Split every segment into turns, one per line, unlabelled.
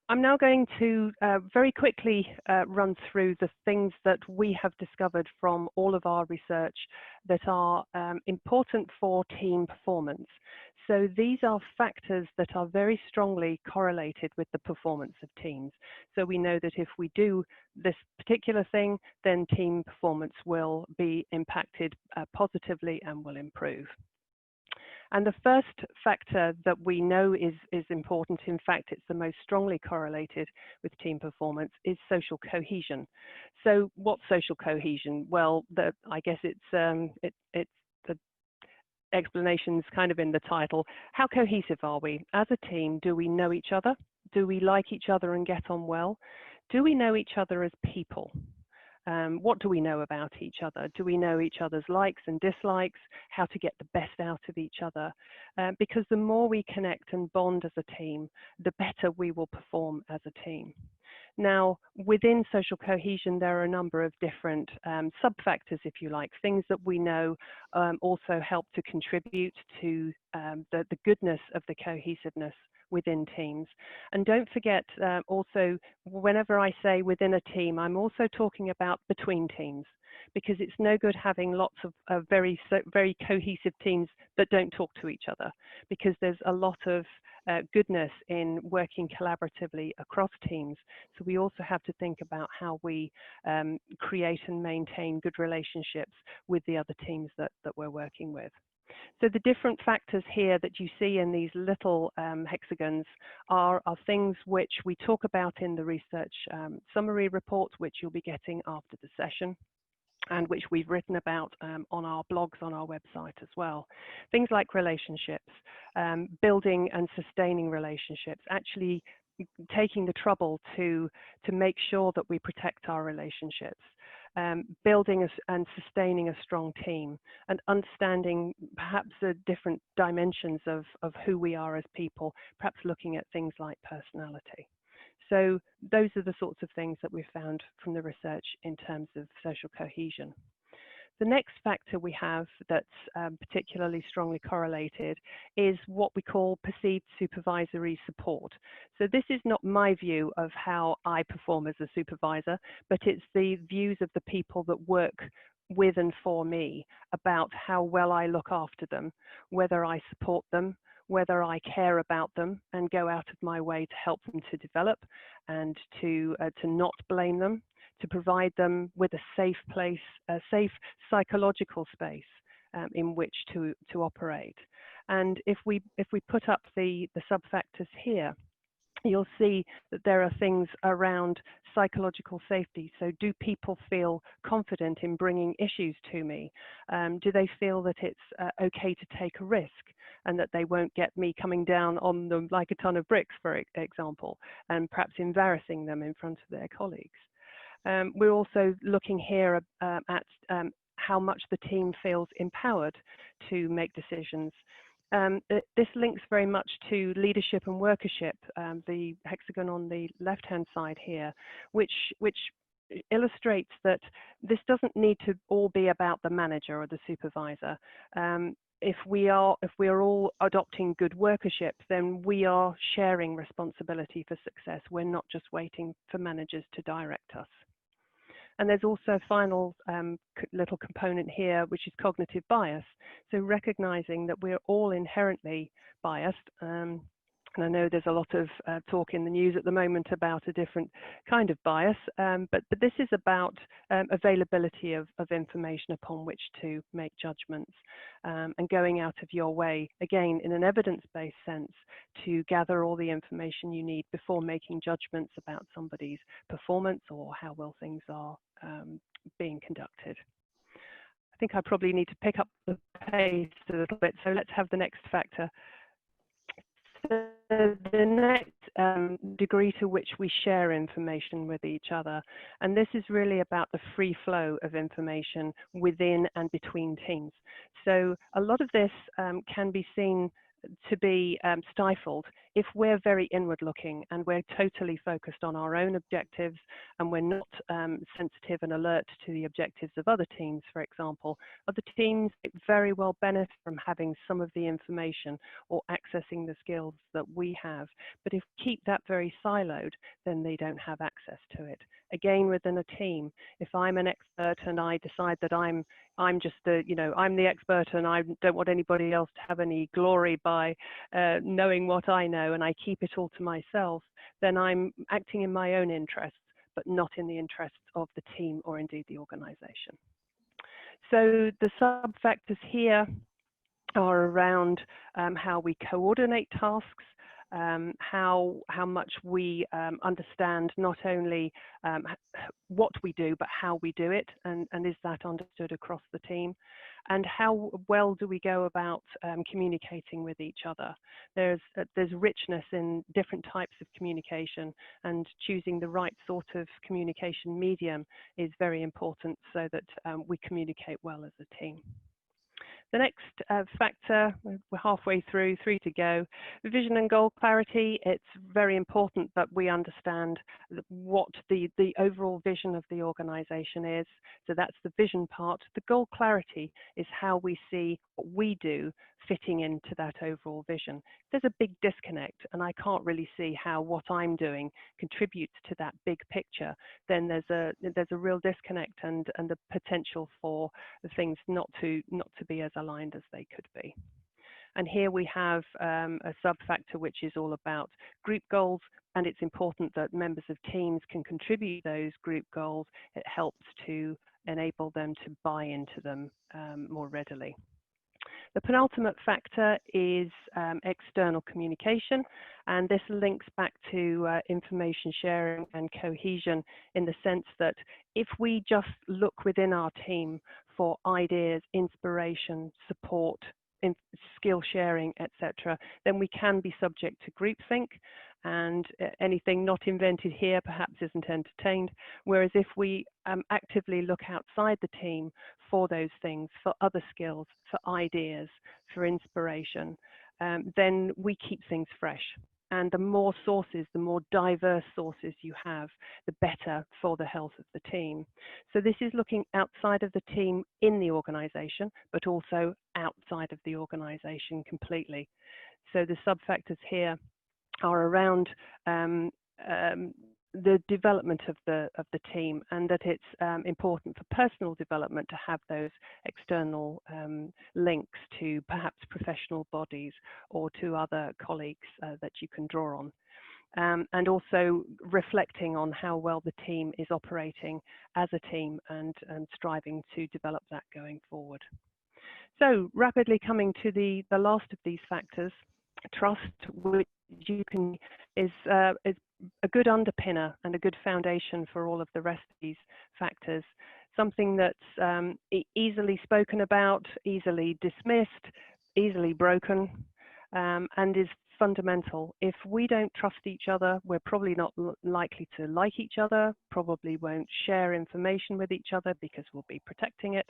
I'm now going to very quickly run through the things that we have discovered from all of our research that are important for team performance. So these are factors that are very strongly correlated with the performance of teams. So we know that if we do this particular thing, then team performance will be impacted positively and will improve. And the first factor that we know is important, in fact, it's the most strongly correlated with team performance, is social cohesion. So what's social cohesion? Well, I guess it's the explanation's kind of in the title. How cohesive are we? As a team, do we know each other? Do we like each other and get on well? Do we know each other as people? What do we know about each other? Do we know each other's likes and dislikes? How to get the best out of each other? Because the more we connect and bond as a team, the better we will perform as a team. Now, within social cohesion, there are a number of different sub-factors, if you like, things that we know also help to contribute to the goodness of the cohesiveness within teams. And don't forget also, whenever I say within a team, I'm also talking about between teams, because it's no good having lots of very cohesive teams that don't talk to each other, because there's a lot of goodness in working collaboratively across teams. So we also have to think about how we create and maintain good relationships with the other teams that we're working with. So the different factors here that you see in these little hexagons are things which we talk about in the research summary report, which you'll be getting after the session, and which we've written about on our blogs on our website as well. Things like relationships, building and sustaining relationships, actually taking the trouble to make sure that we protect our relationships. Building and sustaining a strong team, and understanding perhaps the different dimensions of who we are as people, perhaps looking at things like personality. So those are the sorts of things that we've found from the research in terms of social cohesion. The next factor we have that's particularly strongly correlated is what we call perceived supervisory support. So this is not my view of how I perform as a supervisor, but it's the views of the people that work with and for me about how well I look after them, whether I support them, whether I care about them and go out of my way to help them to develop and to not blame them, to provide them with a safe place, a safe psychological space in which to operate. And if we put up the sub-factors here, you'll see that there are things around psychological safety. So do people feel confident in bringing issues to me? Do they feel that it's okay to take a risk and that they won't get me coming down on them like a ton of bricks, for example, and perhaps embarrassing them in front of their colleagues? We're also looking here at how much the team feels empowered to make decisions. This links very much to leadership and workership, the hexagon on the left-hand side here, which illustrates that this doesn't need to all be about the manager or the supervisor. If we are all adopting good workership, then we are sharing responsibility for success. We're not just waiting for managers to direct us. And there's also a final little component here, which is cognitive bias. So recognizing that we're all inherently biased. And I know there's a lot of talk in the news at the moment about a different kind of bias, but this is about availability of information upon which to make judgments, and going out of your way, again, in an evidence-based sense, to gather all the information you need before making judgments about somebody's performance or how well things are being conducted. I think I probably need to pick up the pace a little bit, so let's have the next factor. So the next degree to which we share information with each other, and this is really about the free flow of information within and between teams. So a lot of this can be seen to be stifled if we're very inward looking and we're totally focused on our own objectives and we're not sensitive and alert to the objectives of other teams, for example, other teams very well benefit from having some of the information or accessing the skills that we have. But if we keep that very siloed, then they don't have access to it. Again, within a team, if I'm an expert and I decide that I'm just the, I'm the expert and I don't want anybody else to have any glory by knowing what I know, and I keep it all to myself, then I'm acting in my own interests, but not in the interests of the team or indeed the organization. So the sub-factors here are around how we coordinate tasks, how much we understand not only what we do, but how we do it, and is that understood across the team, and how well do we go about communicating with each other. There's richness in different types of communication, and choosing the right sort of communication medium is very important so that we communicate well as a team. The next factor, we're halfway through, 3 to go, vision and goal clarity. It's very important that we understand what the overall vision of the organization is. So that's the vision part. The goal clarity is how we see what we do fitting into that overall vision. There's a big disconnect and I can't really see how what I'm doing contributes to that big picture, then there's a real disconnect and the potential for things not to be as aligned as they could be. And here we have a sub-factor which is all about group goals, and it's important that members of teams can contribute those group goals. It helps to enable them to buy into them more readily. The penultimate factor is external communication, and this links back to information sharing and cohesion, in the sense that if we just look within our team for ideas, inspiration, support, skill sharing, etc., then we can be subject to groupthink, and anything not invented here perhaps isn't entertained. Whereas if we actively look outside the team for those things, for other skills, for ideas, for inspiration, then we keep things fresh. And the more sources, the more diverse sources you have, the better for the health of the team. So this is looking outside of the team in the organization, but also outside of the organization completely. So the sub-factors here are around the development of the team, and that it's important for personal development to have those external links to perhaps professional bodies or to other colleagues that you can draw on. And also reflecting on how well the team is operating as a team, and striving to develop that going forward. So rapidly coming to the last of these factors, trust, which you can is a good underpinner and a good foundation for all of the rest of these factors. Something that's easily spoken about, easily dismissed, easily broken, and is fundamental. If we don't trust each other, we're probably not likely to like each other, probably won't share information with each other because we'll be protecting it.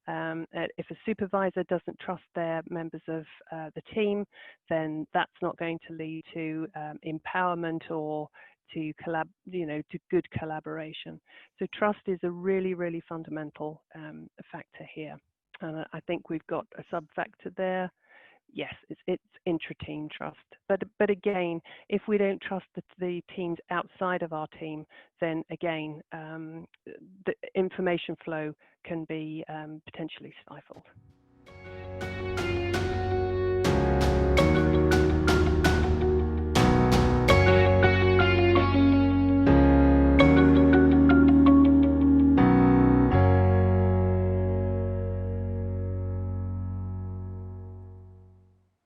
If a supervisor doesn't trust their members of the team, then that's not going to lead to empowerment or to to good collaboration. So trust is a really, really fundamental factor here. And I think we've got a sub-factor there. Yes, it's intra-team trust. But again, if we don't trust the teams outside of our team, then again, the information flow can be potentially stifled.